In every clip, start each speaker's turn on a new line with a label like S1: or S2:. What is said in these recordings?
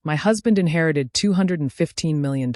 S1: My husband inherited $215 million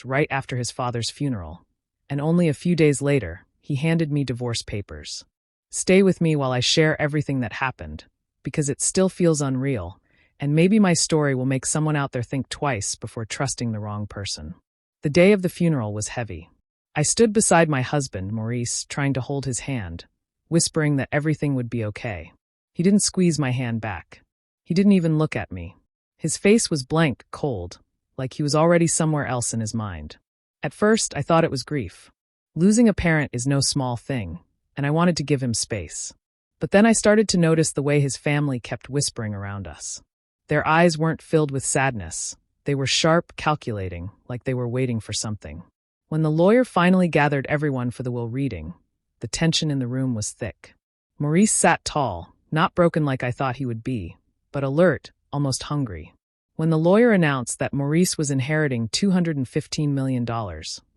S1: right after his father's funeral, and only a few days later, he handed me divorce papers. Stay with me while I share everything that happened, because it still feels unreal, and maybe my story will make someone out there think twice before trusting the wrong person. The day of the funeral was heavy. I stood beside my husband, Maurice, trying to hold his hand, whispering that everything would be okay. He didn't squeeze my hand back. He didn't even look at me. His face was blank, cold, like he was already somewhere else in his mind. At first, I thought it was grief. Losing a parent is no small thing, and I wanted to give him space. But then I started to notice the way his family kept whispering around us. Their eyes weren't filled with sadness. They were sharp, calculating, like they were waiting for something. When the lawyer finally gathered everyone for the will reading, the tension in the room was thick. Maurice sat tall, not broken like I thought he would be, but alert, almost hungry. When the lawyer announced that Maurice was inheriting $215 million,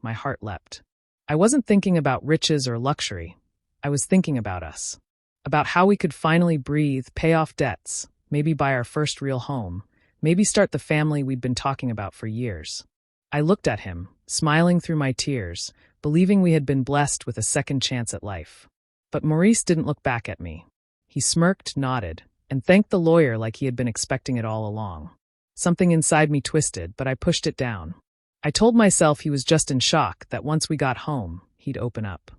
S1: my heart leapt. I wasn't thinking about riches or luxury. I was thinking about us. About how we could finally breathe, pay off debts, maybe buy our first real home, maybe start the family we'd been talking about for years. I looked at him, smiling through my tears, believing we had been blessed with a second chance at life. But Maurice didn't look back at me. He smirked, nodded, and thanked the lawyer like he had been expecting it all along. Something inside me twisted, but I pushed it down. I told myself he was just in shock, that once we got home, he'd open up.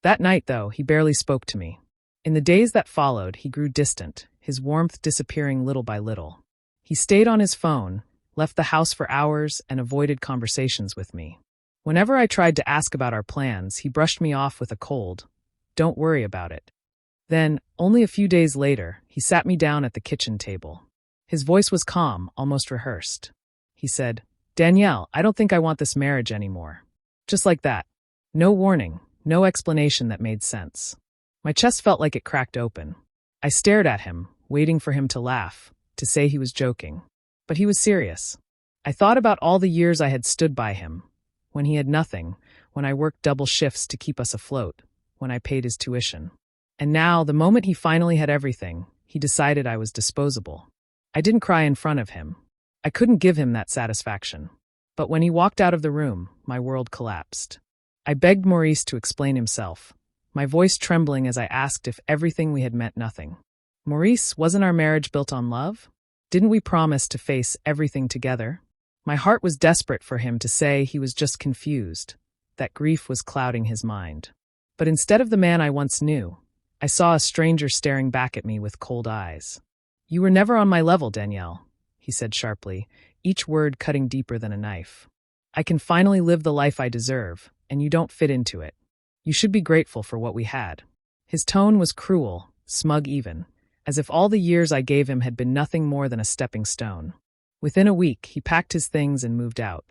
S1: That night, though, he barely spoke to me. In the days that followed, he grew distant, his warmth disappearing little by little. He stayed on his phone, left the house for hours, and avoided conversations with me. Whenever I tried to ask about our plans, he brushed me off with a cold, "Don't worry about it." Then, only a few days later, he sat me down at the kitchen table. His voice was calm, almost rehearsed. He said, "Danielle, I don't think I want this marriage anymore." Just like that. No warning, no explanation that made sense. My chest felt like it cracked open. I stared at him, waiting for him to laugh, to say he was joking. But he was serious. I thought about all the years I had stood by him, when he had nothing, when I worked double shifts to keep us afloat, when I paid his tuition. And now, the moment he finally had everything, he decided I was disposable. I didn't cry in front of him. I couldn't give him that satisfaction. But when he walked out of the room, my world collapsed. I begged Maurice to explain himself, my voice trembling as I asked if everything we had meant nothing. Maurice, wasn't our marriage built on love? Didn't we promise to face everything together? My heart was desperate for him to say he was just confused, that grief was clouding his mind. But instead of the man I once knew, I saw a stranger staring back at me with cold eyes. "You were never on my level, Danielle," he said sharply, each word cutting deeper than a knife. "I can finally live the life I deserve, and you don't fit into it. You should be grateful for what we had." His tone was cruel, smug even, as if all the years I gave him had been nothing more than a stepping stone. Within a week, he packed his things and moved out.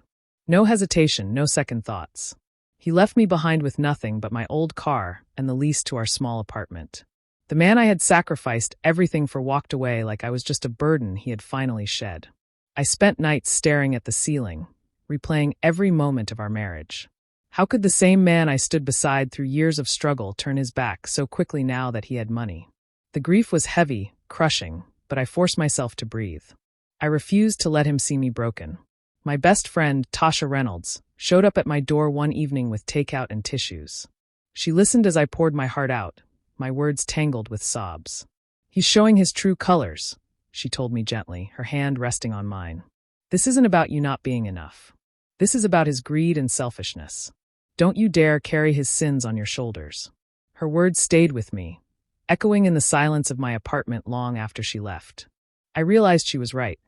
S1: No hesitation, no second thoughts. He left me behind with nothing but my old car and the lease to our small apartment. The man I had sacrificed everything for walked away like I was just a burden he had finally shed. I spent nights staring at the ceiling, replaying every moment of our marriage. How could the same man I stood beside through years of struggle turn his back so quickly now that he had money? The grief was heavy, crushing, but I forced myself to breathe. I refused to let him see me broken. My best friend, Tasha Reynolds, showed up at my door one evening with takeout and tissues. She listened as I poured my heart out, my words tangled with sobs. "He's showing his true colors," she told me gently, her hand resting on mine. "This isn't about you not being enough. This is about his greed and selfishness. Don't you dare carry his sins on your shoulders." Her words stayed with me, echoing in the silence of my apartment long after she left. I realized she was right.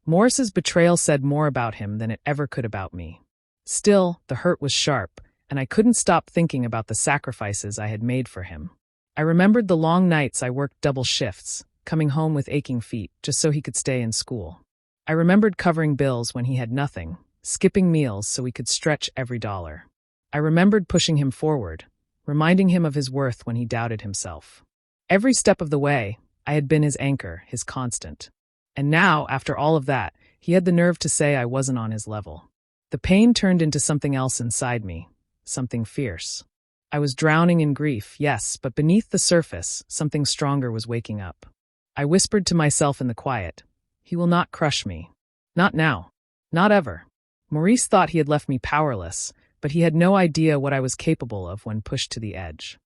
S1: Morris's betrayal said more about him than it ever could about me. Still, the hurt was sharp, and I couldn't stop thinking about the sacrifices I had made for him. I remembered the long nights I worked double shifts, coming home with aching feet just so he could stay in school. I remembered covering bills when he had nothing, skipping meals so we could stretch every dollar. I remembered pushing him forward, reminding him of his worth when he doubted himself. Every step of the way, I had been his anchor, his constant. And now, after all of that, he had the nerve to say I wasn't on his level. The pain turned into something else inside me, something fierce. I was drowning in grief, yes, but beneath the surface, something stronger was waking up. I whispered to myself in the quiet, "He will not crush me. Not now. Not ever. Maurice thought he had left me powerless, but he had no idea what I was capable of when pushed to the edge.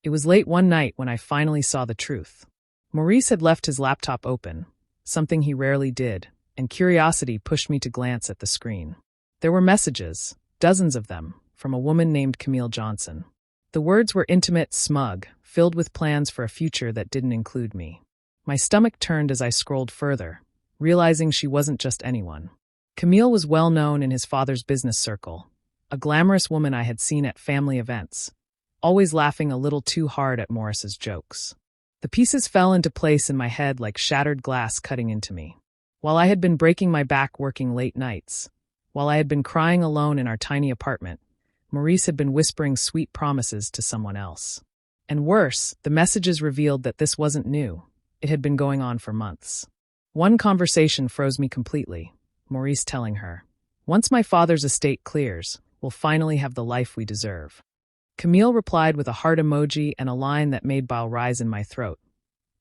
S1: It was late one night when I finally saw the truth. Maurice had left his laptop open, something he rarely did, and curiosity pushed me to glance at the screen. There were messages, dozens of them, from a woman named Camille Johnson. The words were intimate, smug, filled with plans for a future that didn't include me. My stomach turned as I scrolled further, realizing she wasn't just anyone. Camille was well known in his father's business circle, a glamorous woman I had seen at family events, always laughing a little too hard at Morris's jokes. The pieces fell into place in my head like shattered glass cutting into me. While I had been breaking my back working late nights, while I had been crying alone in our tiny apartment, Maurice had been whispering sweet promises to someone else. And worse, the messages revealed that this wasn't new. It had been going on for months. One conversation froze me completely, Maurice telling her, "Once my father's estate clears, we'll finally have the life we deserve." Camille replied with a heart emoji and a line that made bile rise in my throat.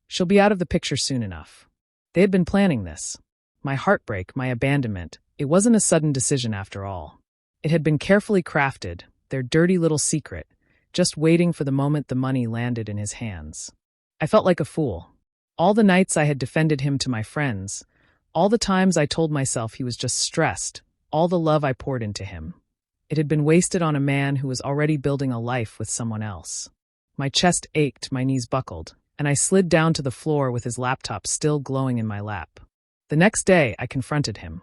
S1: "She'll be out of the picture soon enough." They had been planning this. My heartbreak, my abandonment, it wasn't a sudden decision after all. It had been carefully crafted, their dirty little secret, just waiting for the moment the money landed in his hands. I felt like a fool. All the nights I had defended him to my friends, all the times I told myself he was just stressed, all the love I poured into him. It had been wasted on a man who was already building a life with someone else. My chest ached, my knees buckled, and I slid down to the floor with his laptop still glowing in my lap. The next day, I confronted him.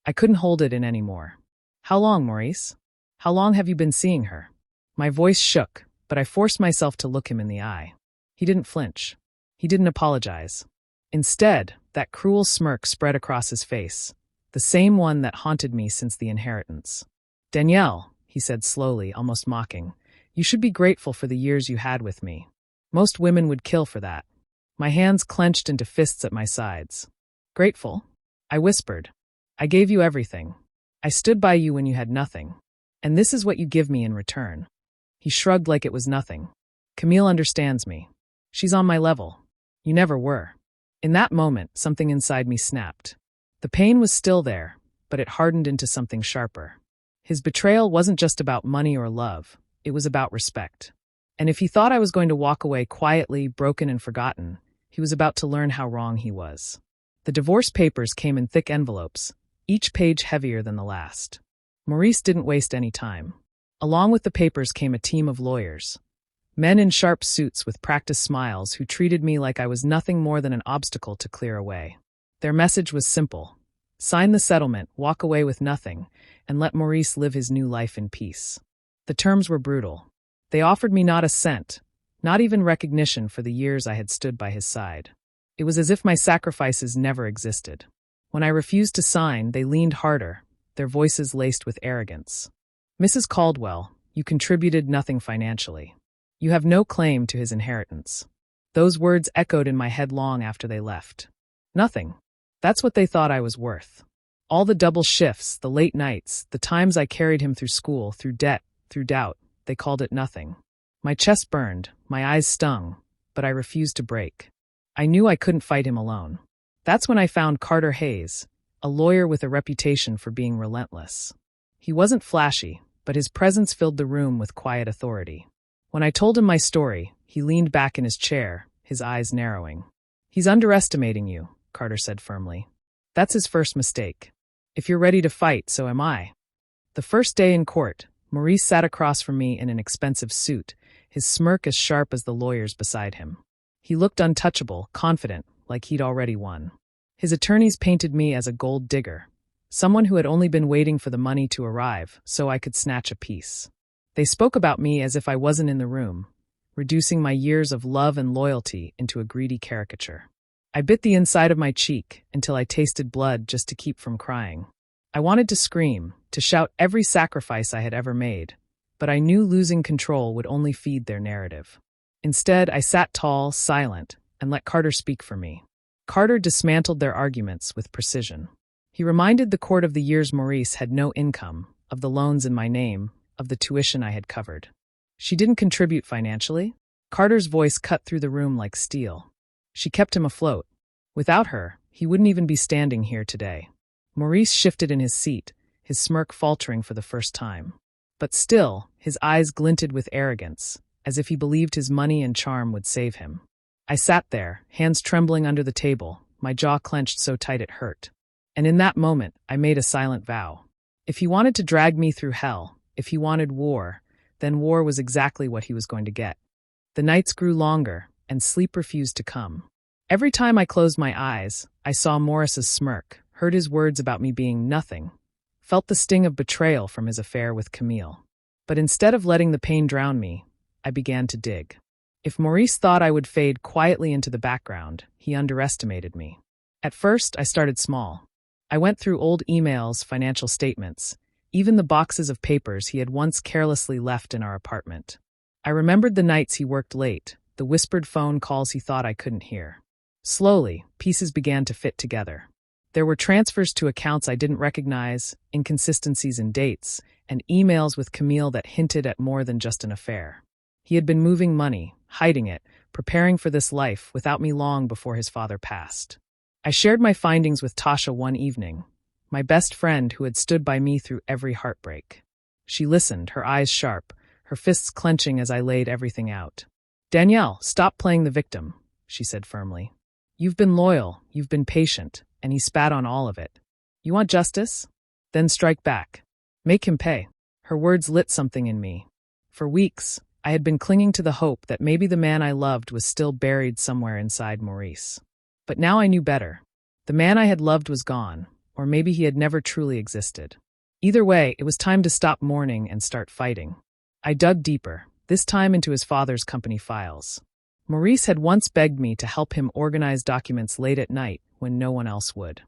S1: I couldn't hold it in anymore. "How long, Maurice? How long have you been seeing her?" My voice shook, but I forced myself to look him in the eye. He didn't flinch. He didn't apologize. Instead, that cruel smirk spread across his face, the same one that haunted me since the inheritance. "Danielle," he said slowly, almost mocking, "you should be grateful for the years you had with me. Most women would kill for that." My hands clenched into fists at my sides. "Grateful?" I whispered. "I gave you everything. I stood by you when you had nothing. And this is what you give me in return." He shrugged like it was nothing. "Camille understands me. She's on my level. You never were." In that moment, something inside me snapped. The pain was still there, but it hardened into something sharper. His betrayal wasn't just about money or love, it was about respect. And if he thought I was going to walk away quietly, broken and forgotten, he was about to learn how wrong he was. The divorce papers came in thick envelopes, each page heavier than the last. Maurice didn't waste any time. Along with the papers came a team of lawyers. Men in sharp suits with practiced smiles who treated me like I was nothing more than an obstacle to clear away. Their message was simple. Sign the settlement, walk away with nothing, and let Maurice live his new life in peace. The terms were brutal. They offered me not a cent, not even recognition for the years I had stood by his side. It was as if my sacrifices never existed. When I refused to sign, they leaned harder, their voices laced with arrogance. "Mrs. Caldwell, you contributed nothing financially. You have no claim to his inheritance." Those words echoed in my head long after they left. Nothing. That's what they thought I was worth. All the double shifts, the late nights, the times I carried him through school, through debt, through doubt, they called it nothing. My chest burned, my eyes stung, but I refused to break. I knew I couldn't fight him alone. That's when I found Carter Hayes, a lawyer with a reputation for being relentless. He wasn't flashy, but his presence filled the room with quiet authority. When I told him my story, he leaned back in his chair, his eyes narrowing. "He's underestimating you," Carter said firmly. "That's his first mistake. If you're ready to fight, so am I." The first day in court, Maurice sat across from me in an expensive suit, his smirk as sharp as the lawyer's beside him. He looked untouchable, confident, like he'd already won. His attorneys painted me as a gold digger, someone who had only been waiting for the money to arrive so I could snatch a piece. They spoke about me as if I wasn't in the room, reducing my years of love and loyalty into a greedy caricature. I bit the inside of my cheek until I tasted blood just to keep from crying. I wanted to scream, to shout every sacrifice I had ever made, but I knew losing control would only feed their narrative. Instead, I sat tall, silent, and let Carter speak for me. Carter dismantled their arguments with precision. He reminded the court of the years Maurice had no income, of the loans in my name, of the tuition I had covered. "She didn't contribute financially?" Carter's voice cut through the room like steel. "She kept him afloat. Without her, he wouldn't even be standing here today." Maurice shifted in his seat, his smirk faltering for the first time. But still, his eyes glinted with arrogance, as if he believed his money and charm would save him. I sat there, hands trembling under the table, my jaw clenched so tight it hurt. And in that moment, I made a silent vow. If he wanted to drag me through hell, if he wanted war, then war was exactly what he was going to get. The nights grew longer, and sleep refused to come. Every time I closed my eyes, I saw Morris's smirk, heard his words about me being nothing, felt the sting of betrayal from his affair with Camille. But instead of letting the pain drown me, I began to dig. If Maurice thought I would fade quietly into the background, he underestimated me. At first, I started small. I went through old emails, financial statements, even the boxes of papers he had once carelessly left in our apartment. I remembered the nights he worked late, the whispered phone calls he thought I couldn't hear. Slowly, pieces began to fit together. There were transfers to accounts I didn't recognize, inconsistencies in dates, and emails with Camille that hinted at more than just an affair. He had been moving money, hiding it, preparing for this life without me long before his father passed. I shared my findings with Tasha one evening, my best friend who had stood by me through every heartbreak. She listened, her eyes sharp, her fists clenching as I laid everything out. "Danielle, stop playing the victim," she said firmly. "You've been loyal, you've been patient," and he spat on all of it. "You want justice? Then strike back. Make him pay." Her words lit something in me. For weeks, I had been clinging to the hope that maybe the man I loved was still buried somewhere inside Maurice. But now I knew better. The man I had loved was gone, or maybe he had never truly existed. Either way, it was time to stop mourning and start fighting. I dug deeper, this time into his father's company files. Maurice had once begged me to help him organize documents late at night when no one else would.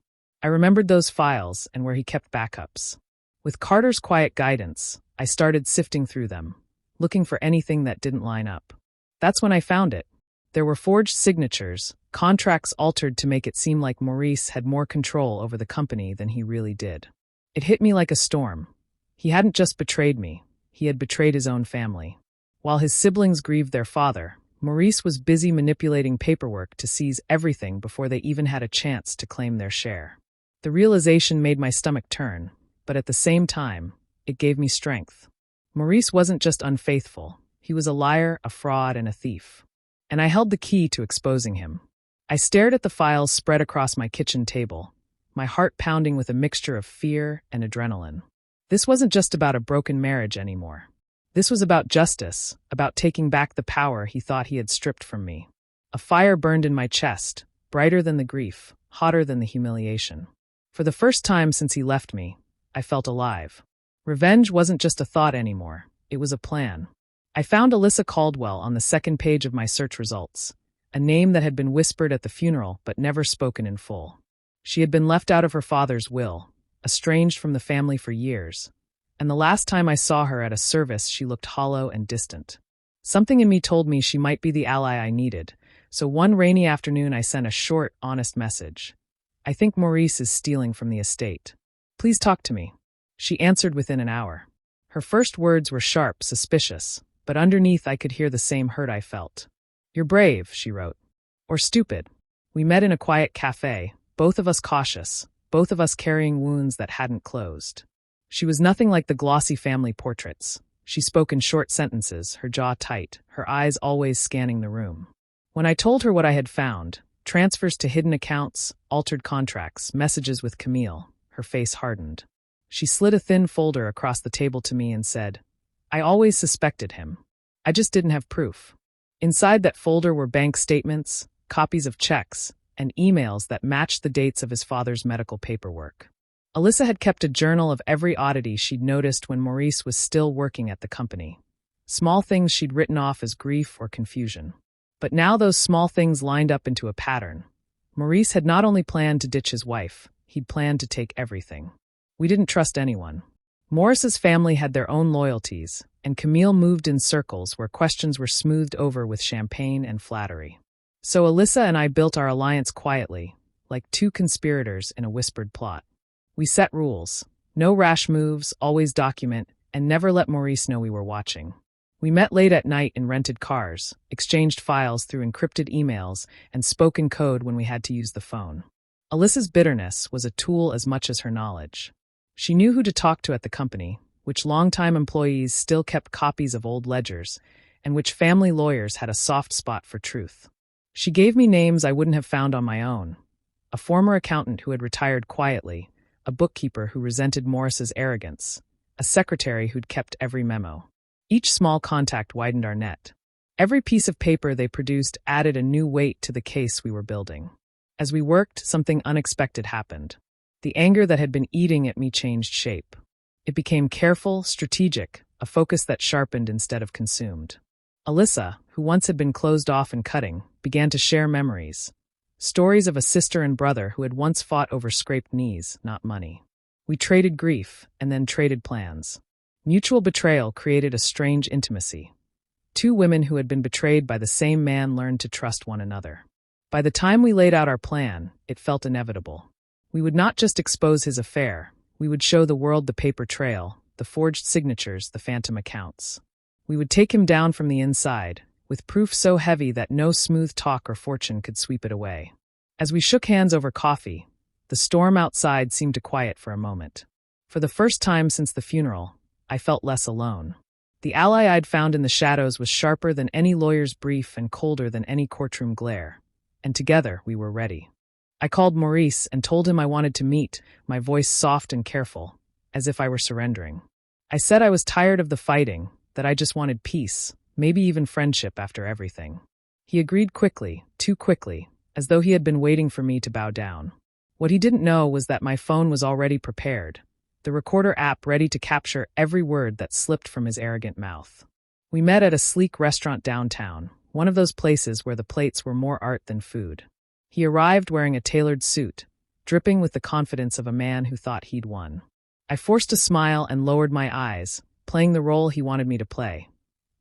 S1: I remembered those files and where he kept backups. With Carter's quiet guidance, I started sifting through them, looking for anything that didn't line up. That's when I found it. There were forged signatures, contracts altered to make it seem like Maurice had more control over the company than he really did. It hit me like a storm. He hadn't just betrayed me, he had betrayed his own family. While his siblings grieved their father, Maurice was busy manipulating paperwork to seize everything before they even had a chance to claim their share. The realization made my stomach turn, but at the same time, it gave me strength. Maurice wasn't just unfaithful, he was a liar, a fraud, and a thief. And I held the key to exposing him. I stared at the files spread across my kitchen table, my heart pounding with a mixture of fear and adrenaline. This wasn't just about a broken marriage anymore. This was about justice, about taking back the power he thought he had stripped from me. A fire burned in my chest, brighter than the grief, hotter than the humiliation. For the first time since he left me, I felt alive. Revenge wasn't just a thought anymore, it was a plan. I found Alyssa Caldwell on the second page of my search results, a name that had been whispered at the funeral but never spoken in full. She had been left out of her father's will, estranged from the family for years, and the last time I saw her at a service she looked hollow and distant. Something in me told me she might be the ally I needed, so one rainy afternoon I sent a short, honest message. "I think Maurice is stealing from the estate. Please talk to me." She answered within an hour. Her first words were sharp, suspicious, but underneath I could hear the same hurt I felt. "You're brave," she wrote. "Or stupid." We met in a quiet cafe, both of us cautious, both of us carrying wounds that hadn't closed. She was nothing like the glossy family portraits. She spoke in short sentences, her jaw tight, her eyes always scanning the room. When I told her what I had found, transfers to hidden accounts, altered contracts, messages with Camille, her face hardened. She slid a thin folder across the table to me and said, "I always suspected him. I just didn't have proof." Inside that folder were bank statements, copies of checks, and emails that matched the dates of his father's medical paperwork. Alyssa had kept a journal of every oddity she'd noticed when Maurice was still working at the company. Small things she'd written off as grief or confusion. But now those small things lined up into a pattern. Maurice had not only planned to ditch his wife, he'd planned to take everything. We didn't trust anyone. Morris's family had their own loyalties, and Camille moved in circles where questions were smoothed over with champagne and flattery. So Alyssa and I built our alliance quietly, like two conspirators in a whispered plot. We set rules. No rash moves, always document, and never let Maurice know we were watching. We met late at night in rented cars, exchanged files through encrypted emails, and spoke in code when we had to use the phone. Alyssa's bitterness was a tool as much as her knowledge. She knew who to talk to at the company, which longtime employees still kept copies of old ledgers, and which family lawyers had a soft spot for truth. She gave me names I wouldn't have found on my own. A former accountant who had retired quietly, a bookkeeper who resented Morris's arrogance, a secretary who'd kept every memo. Each small contact widened our net. Every piece of paper they produced added a new weight to the case we were building. As we worked, something unexpected happened. The anger that had been eating at me changed shape. It became careful, strategic, a focus that sharpened instead of consumed. Alyssa, who once had been closed off and cutting, began to share memories. Stories of a sister and brother who had once fought over scraped knees, not money. We traded grief, and then traded plans. Mutual betrayal created a strange intimacy. Two women who had been betrayed by the same man learned to trust one another. By the time we laid out our plan, it felt inevitable. We would not just expose his affair, we would show the world the paper trail, the forged signatures, the phantom accounts. We would take him down from the inside, with proof so heavy that no smooth talk or fortune could sweep it away. As we shook hands over coffee, the storm outside seemed to quiet for a moment. For the first time since the funeral, I felt less alone. The ally I'd found in the shadows was sharper than any lawyer's brief and colder than any courtroom glare. And together we were ready. I called Maurice and told him I wanted to meet, my voice soft and careful, as if I were surrendering. I said I was tired of the fighting, that I just wanted peace, maybe even friendship after everything. He agreed quickly, too quickly, as though he had been waiting for me to bow down. What he didn't know was that my phone was already prepared, the recorder app ready to capture every word that slipped from his arrogant mouth. We met at a sleek restaurant downtown, one of those places where the plates were more art than food. He arrived wearing a tailored suit, dripping with the confidence of a man who thought he'd won. I forced a smile and lowered my eyes, playing the role he wanted me to play.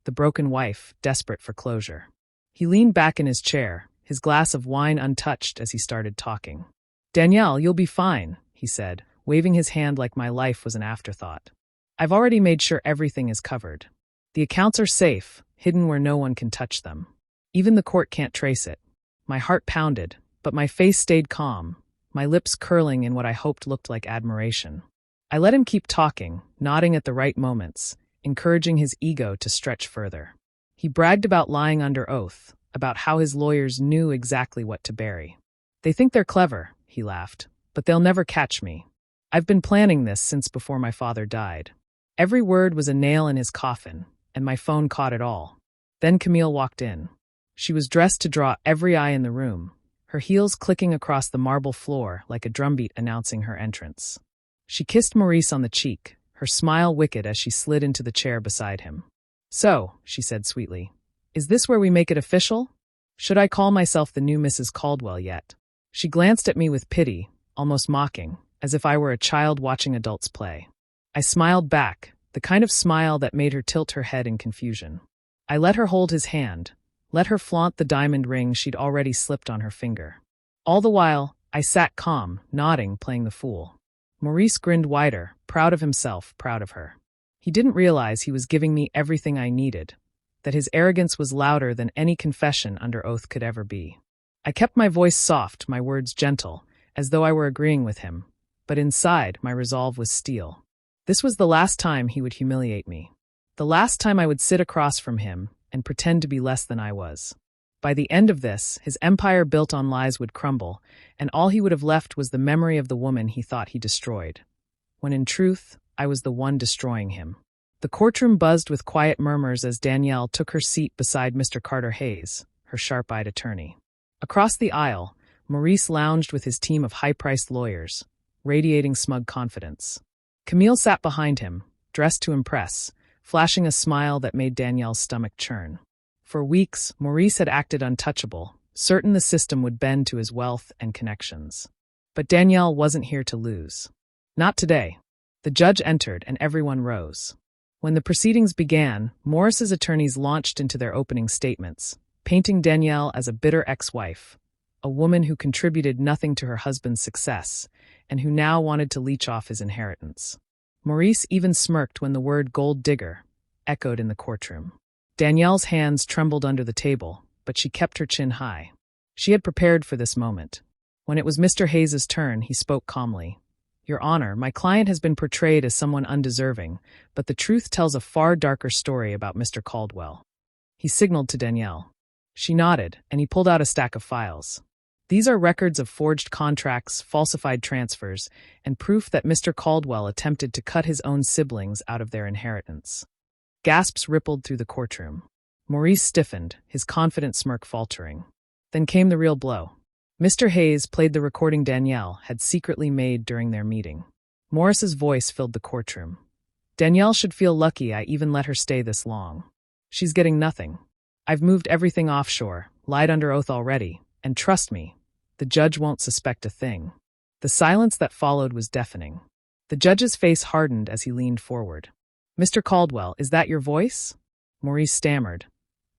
S1: The broken wife, desperate for closure. He leaned back in his chair, his glass of wine untouched as he started talking. "Danielle, you'll be fine," he said, waving his hand like my life was an afterthought. "I've already made sure everything is covered. The accounts are safe, hidden where no one can touch them. Even the court can't trace it." My heart pounded, but my face stayed calm, my lips curling in what I hoped looked like admiration. I let him keep talking, nodding at the right moments, encouraging his ego to stretch further. He bragged about lying under oath, about how his lawyers knew exactly what to bury. "They think they're clever," he laughed, "but they'll never catch me. I've been planning this since before my father died." Every word was a nail in his coffin, and my phone caught it all. Then Camille walked in. She was dressed to draw every eye in the room, her heels clicking across the marble floor like a drumbeat announcing her entrance. She kissed Maurice on the cheek, her smile wicked as she slid into the chair beside him. "So," she said sweetly, "is this where we make it official? Should I call myself the new Mrs. Caldwell yet?" She glanced at me with pity, almost mocking, as if I were a child watching adults play. I smiled back, the kind of smile that made her tilt her head in confusion. I let her hold his hand, let her flaunt the diamond ring she'd already slipped on her finger. All the while, I sat calm, nodding, playing the fool. Maurice grinned wider, proud of himself, proud of her. He didn't realize he was giving me everything I needed, that his arrogance was louder than any confession under oath could ever be. I kept my voice soft, my words gentle, as though I were agreeing with him, but inside, my resolve was steel. This was the last time he would humiliate me. The last time I would sit across from him and pretend to be less than I was. By the end of this, his empire built on lies would crumble, and all he would have left was the memory of the woman he thought he destroyed. When in truth, I was the one destroying him. The courtroom buzzed with quiet murmurs as Danielle took her seat beside Mr. Carter Hayes, her sharp-eyed attorney. Across the aisle, Maurice lounged with his team of high-priced lawyers, radiating smug confidence. Camille sat behind him, dressed to impress, flashing a smile that made Danielle's stomach churn. For weeks, Maurice had acted untouchable, certain the system would bend to his wealth and connections. But Danielle wasn't here to lose. Not today. The judge entered and everyone rose. When the proceedings began, Morris's attorneys launched into their opening statements, painting Danielle as a bitter ex-wife, a woman who contributed nothing to her husband's success, and who now wanted to leech off his inheritance. Maurice even smirked when the word gold digger echoed in the courtroom. Danielle's hands trembled under the table, but she kept her chin high. She had prepared for this moment. When it was Mr. Hayes's turn, he spoke calmly. Your Honor, my client has been portrayed as someone undeserving, but the truth tells a far darker story about Mr. Caldwell. He signaled to Danielle. She nodded, and he pulled out a stack of files. These are records of forged contracts, falsified transfers, and proof that Mr. Caldwell attempted to cut his own siblings out of their inheritance. Gasps rippled through the courtroom. Maurice stiffened, his confident smirk faltering. Then came the real blow. Mr. Hayes played the recording Danielle had secretly made during their meeting. Morris's voice filled the courtroom. Danielle should feel lucky I even let her stay this long. She's getting nothing. I've moved everything offshore, lied under oath already, and trust me, the judge won't suspect a thing. The silence that followed was deafening. The judge's face hardened as he leaned forward. Mr. Caldwell, is that your voice? Maurice stammered.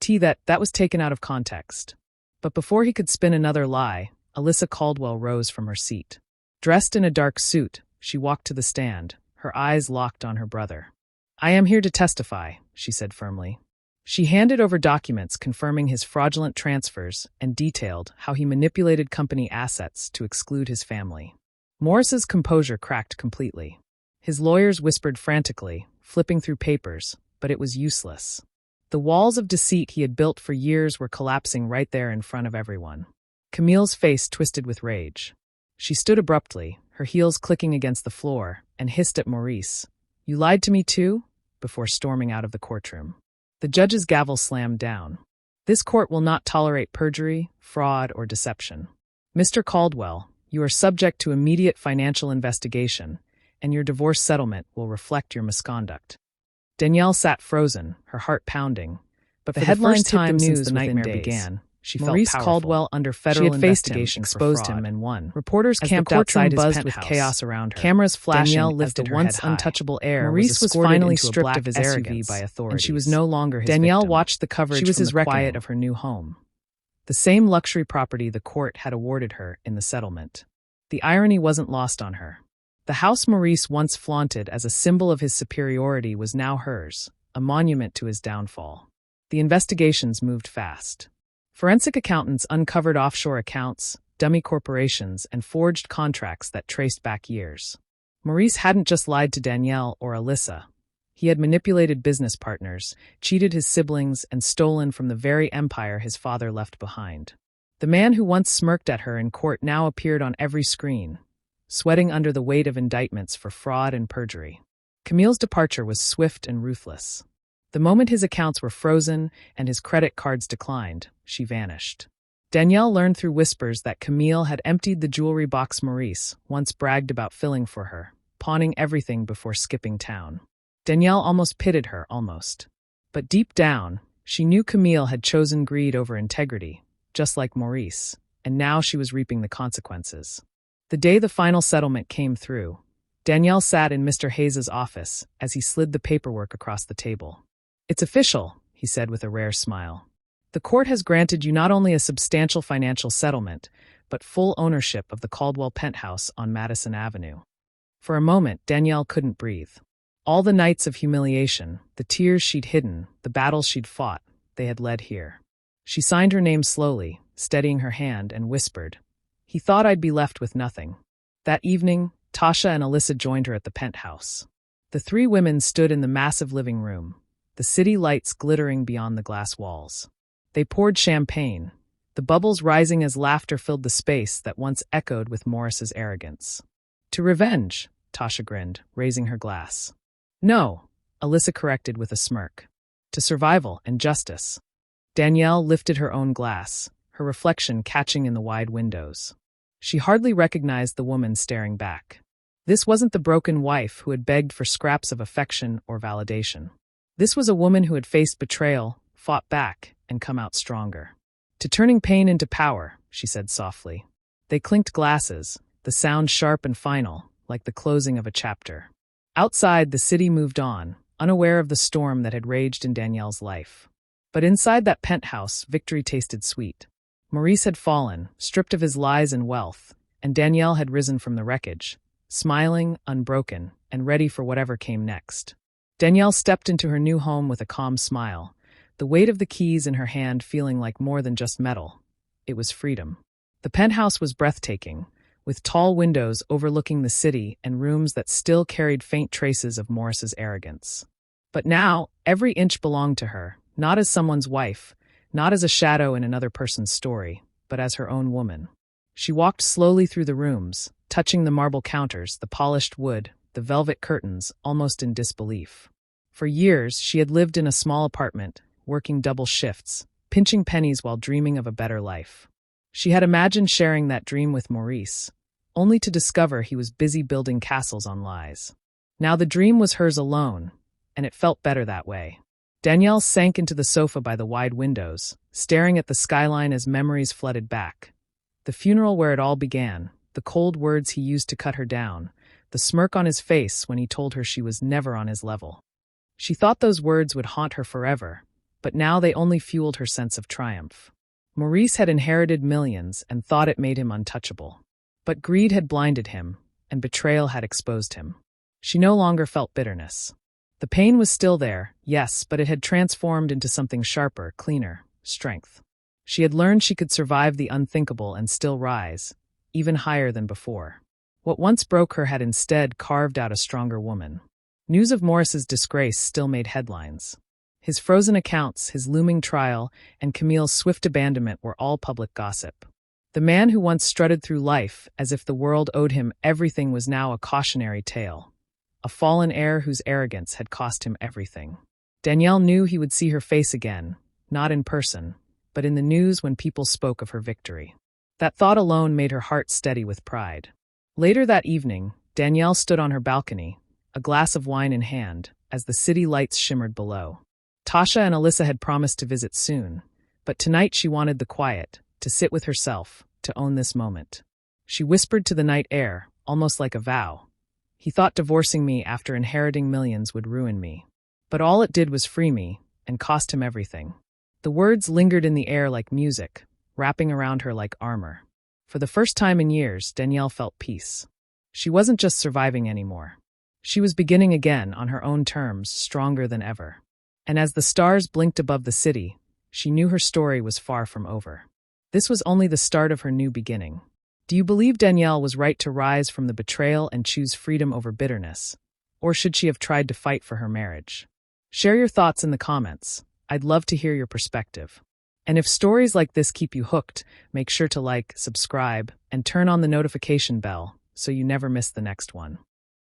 S1: That was taken out of context. But before he could spin another lie, Alyssa Caldwell rose from her seat. Dressed in a dark suit, she walked to the stand, her eyes locked on her brother. I am here to testify, she said firmly. She handed over documents confirming his fraudulent transfers and detailed how he manipulated company assets to exclude his family. Morris's composure cracked completely. His lawyers whispered frantically, flipping through papers, but it was useless. The walls of deceit he had built for years were collapsing right there in front of everyone. Camille's face twisted with rage. She stood abruptly, her heels clicking against the floor, and hissed at Maurice. You lied to me too? Before storming out of the courtroom. The judge's gavel slammed down. This court will not tolerate perjury, fraud, or deception. Mr. Caldwell, you are subject to immediate financial investigation, and your divorce settlement will reflect your misconduct. Danielle sat frozen, her heart pounding. But for the headlines hit the news the nightmare began. She Maurice felt Caldwell under federal investigation exposed him and won. Reporters camped outside his penthouse, with chaos around her. Cameras flashing. Danielle lifted her once untouchable air. Maurice was finally stripped of his arrogance by authorities, and she was no longer his Danielle victim. Watched the coverage. She was his quiet of her new home. The same luxury property the court had awarded her in the settlement. The irony wasn't lost on her. The house Maurice once flaunted as a symbol of his superiority was now hers, a monument to his downfall. The investigations moved fast. Forensic accountants uncovered offshore accounts, dummy corporations, and forged contracts that traced back years. Maurice hadn't just lied to Danielle or Alyssa. He had manipulated business partners, cheated his siblings, and stolen from the very empire his father left behind. The man who once smirked at her in court now appeared on every screen, sweating under the weight of indictments for fraud and perjury. Camille's departure was swift and ruthless. The moment his accounts were frozen and his credit cards declined, she vanished. Danielle learned through whispers that Camille had emptied the jewelry box Maurice once bragged about filling for her, pawning everything before skipping town. Danielle almost pitied her, But deep down, she knew Camille had chosen greed over integrity, just like Maurice, and now she was reaping the consequences. The day the final settlement came through, Danielle sat in Mr. Hayes's office as he slid the paperwork across the table. It's official, he said with a rare smile. The court has granted you not only a substantial financial settlement, but full ownership of the Caldwell penthouse on Madison Avenue. For a moment, Danielle couldn't breathe. All the nights of humiliation, the tears she'd hidden, the battles she'd fought, they had led here. She signed her name slowly, steadying her hand, and whispered, He thought I'd be left with nothing. That evening, Tasha and Alyssa joined her at the penthouse. The three women stood in the massive living room, the city lights glittering beyond the glass walls. They poured champagne, the bubbles rising as laughter filled the space that once echoed with Morris's arrogance. To revenge, Tasha grinned, raising her glass. No, Alyssa corrected with a smirk. To survival and justice. Danielle lifted her own glass, her reflection catching in the wide windows. She hardly recognized the woman staring back. This wasn't the broken wife who had begged for scraps of affection or validation. This was a woman who had faced betrayal, fought back, and come out stronger. To turning pain into power, she said softly. They clinked glasses, the sound sharp and final, like the closing of a chapter. Outside, the city moved on, unaware of the storm that had raged in Danielle's life. But inside that penthouse, victory tasted sweet. Maurice had fallen, stripped of his lies and wealth, and Danielle had risen from the wreckage, smiling, unbroken, and ready for whatever came next. Danielle stepped into her new home with a calm smile, the weight of the keys in her hand feeling like more than just metal. It was freedom. The penthouse was breathtaking, with tall windows overlooking the city and rooms that still carried faint traces of Morris's arrogance. But now, every inch belonged to her, not as someone's wife, not as a shadow in another person's story, but as her own woman. She walked slowly through the rooms, touching the marble counters, the polished wood, the velvet curtains, almost in disbelief. For years, she had lived in a small apartment, working double shifts, pinching pennies while dreaming of a better life. She had imagined sharing that dream with Maurice, only to discover he was busy building castles on lies. Now the dream was hers alone, and it felt better that way. Danielle sank into the sofa by the wide windows, staring at the skyline as memories flooded back. The funeral where it all began, the cold words he used to cut her down, the smirk on his face when he told her she was never on his level. She thought those words would haunt her forever, but now they only fueled her sense of triumph. Maurice had inherited millions and thought it made him untouchable. But greed had blinded him, and betrayal had exposed him. She no longer felt bitterness. The pain was still there, yes, but it had transformed into something sharper, cleaner, strength. She had learned she could survive the unthinkable and still rise, even higher than before. What once broke her had instead carved out a stronger woman. News of Morris's disgrace still made headlines. His frozen accounts, his looming trial, and Camille's swift abandonment were all public gossip. The man who once strutted through life as if the world owed him everything was now a cautionary tale. A fallen heir whose arrogance had cost him everything. Danielle knew he would see her face again, not in person, but in the news when people spoke of her victory. That thought alone made her heart steady with pride. Later that evening, Danielle stood on her balcony, a glass of wine in hand, as the city lights shimmered below. Tasha and Alyssa had promised to visit soon, but tonight she wanted the quiet, to sit with herself, to own this moment. She whispered to the night air, almost like a vow. He thought divorcing me after inheriting millions would ruin me. But all it did was free me, and cost him everything. The words lingered in the air like music, wrapping around her like armor. For the first time in years, Danielle felt peace. She wasn't just surviving anymore. She was beginning again on her own terms, stronger than ever. And as the stars blinked above the city, she knew her story was far from over. This was only the start of her new beginning. Do you believe Danielle was right to rise from the betrayal and choose freedom over bitterness? Or should she have tried to fight for her marriage? Share your thoughts in the comments. I'd love to hear your perspective. And if stories like this keep you hooked, make sure to like, subscribe, and turn on the notification bell so you never miss the next one.